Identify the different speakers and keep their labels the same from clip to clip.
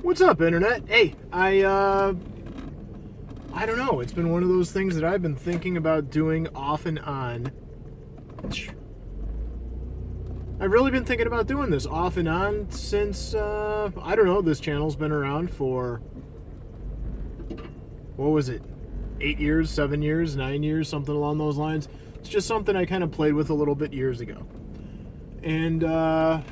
Speaker 1: What's up, Internet? Hey, I don't know. It's been one of those things that I've been thinking about doing off and on. I've really been thinking about doing this off and on since, I don't know, this channel's been around for, what was it, 8 years, 7 years, 9 years, something along those lines. It's just something I kind of played with a little bit years ago. And, well,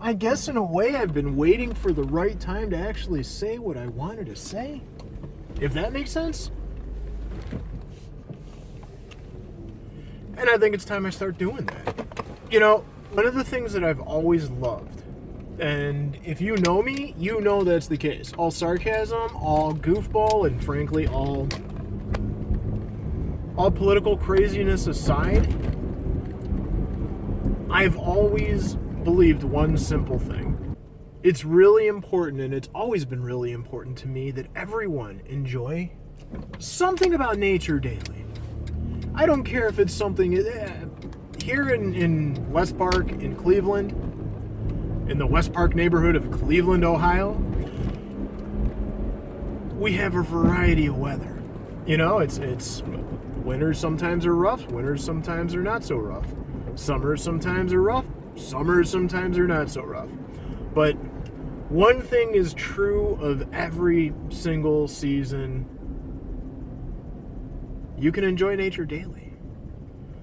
Speaker 1: I guess in a way I've been waiting for the right time to actually say what I wanted to say, if that makes sense. And I think it's time I start doing that. You know, one of the things that I've always loved, and if you know me, you know that's the case. All sarcasm, all goofball, and frankly, all political craziness aside, I've always believed one simple thing. It's really important, and it's always been really important to me, that everyone enjoy something about nature daily. I don't care if it's something here in West Park, in Cleveland, in the West Park neighborhood of Cleveland, Ohio, we have a variety of weather. You know, it's winters sometimes are rough, winters sometimes are not so rough. Summers sometimes are rough, summers sometimes are not so rough. But one thing is true of every single season: you can enjoy nature daily.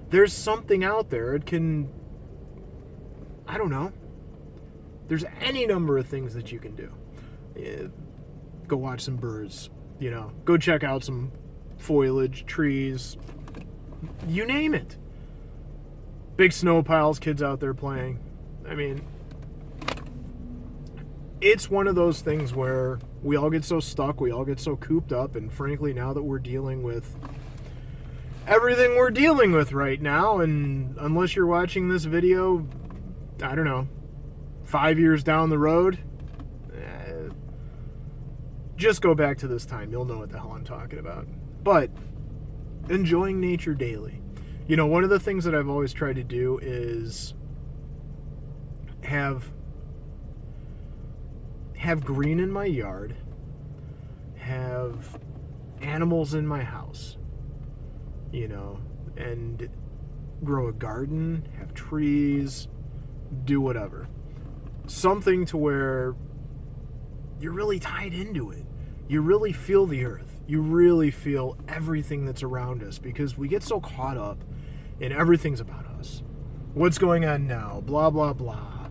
Speaker 1: There's something out there. It can, I don't know. There's any number of things that you can do. Go watch some birds, you know. Go check out some foliage, trees, you name it. Big snow piles, kids out there playing. I mean, it's one of those things where we all get so stuck, we all get so cooped up, and frankly, now that we're dealing with everything we're dealing with right now, and unless you're watching this video, I don't know, 5 years down the road, just go back to this time. You'll know what the hell I'm talking about. But enjoying nature daily. You know, one of the things that I've always tried to do is have green in my yard, have animals in my house, you know, and grow a garden, have trees, do whatever. Something to where you're really tied into it. You really feel the earth. You really feel everything that's around us, because we get so caught up in everything's about us. What's going on now? Blah, blah, blah.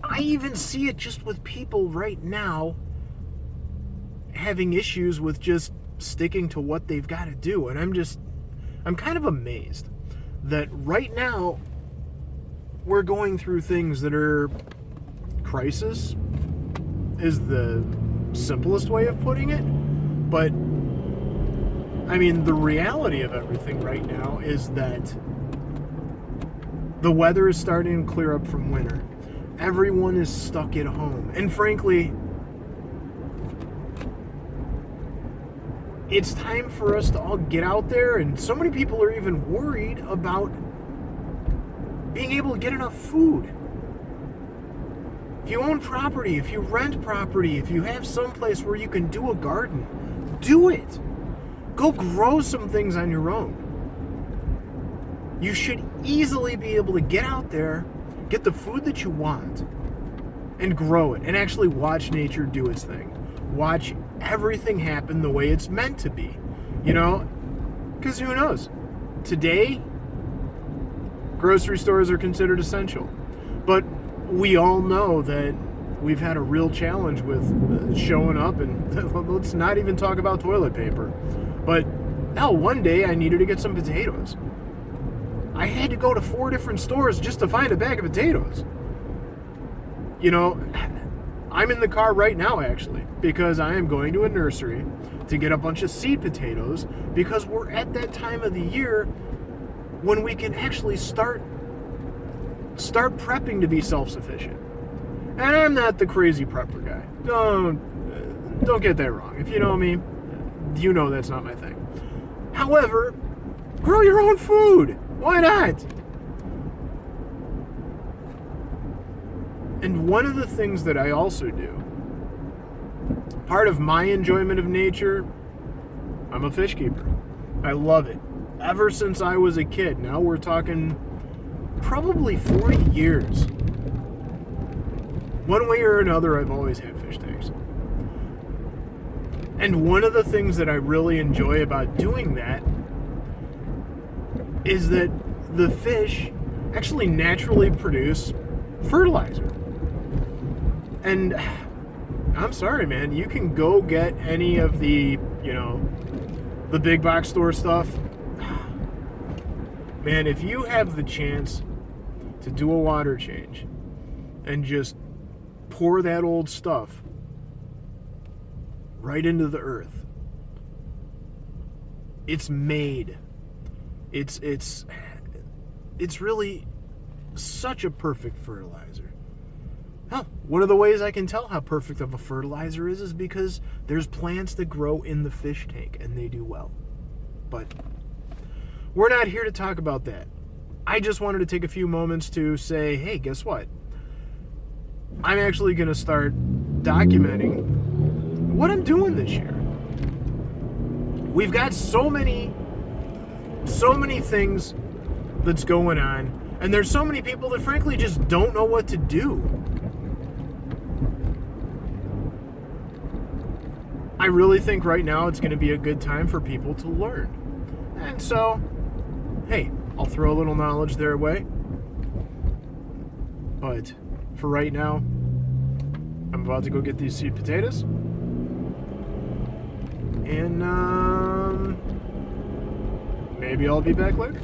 Speaker 1: I even see it just with people right now having issues with just sticking to what they've got to do. And I'm kind of amazed that right now we're going through things that are crisis is the simplest way of putting it. But I mean, the reality of everything right now is that the weather is starting to clear up from winter. Everyone is stuck at home. And frankly, it's time for us to all get out there, and so many people are even worried about being able to get enough food. If you own property, if you rent property, if you have some place where you can do a garden, do it. Go grow some things on your own. You should easily be able to get out there, get the food that you want, and grow it, and actually watch nature do its thing. Watch everything happen the way it's meant to be. You know, because who knows? Today, grocery stores are considered essential. But we all know that we've had a real challenge with showing up, and let's not even talk about toilet paper. But now one day I needed to get some potatoes. I had to go to 4 different stores just to find a bag of potatoes. You know, I'm in the car right now, actually, because I am going to a nursery to get a bunch of seed potatoes, because we're at that time of the year when we can actually start prepping to be self-sufficient. And I'm not the crazy prepper guy. Don't get that wrong. If you know me, you know that's not my thing. However, grow your own food. Why not? And one of the things that I also do, part of my enjoyment of nature, I'm a fish keeper. I love it. Ever since I was a kid. Now we're talking probably 40 years. One way or another, I've always had fish tanks. And one of the things that I really enjoy about doing that is that the fish actually naturally produce fertilizer. And I'm sorry, man, you can go get any of the, the big box store stuff. Man, if you have the chance to do a water change and just pour that old stuff right into the earth, it's made. It's really such a perfect fertilizer. Hell, one of the ways I can tell how perfect of a fertilizer is because there's plants that grow in the fish tank and they do well. But we're not here to talk about that. I just wanted to take a few moments to say, hey, guess what? I'm actually going to start documenting what I'm doing this year. We've got so many things that's going on, and there's so many people that frankly just don't know what to do. I really think right now it's going to be a good time for people to learn. And so, hey, I'll throw a little knowledge their way. But for right now, I'm about to go get these seed potatoes. And maybe I'll be back later.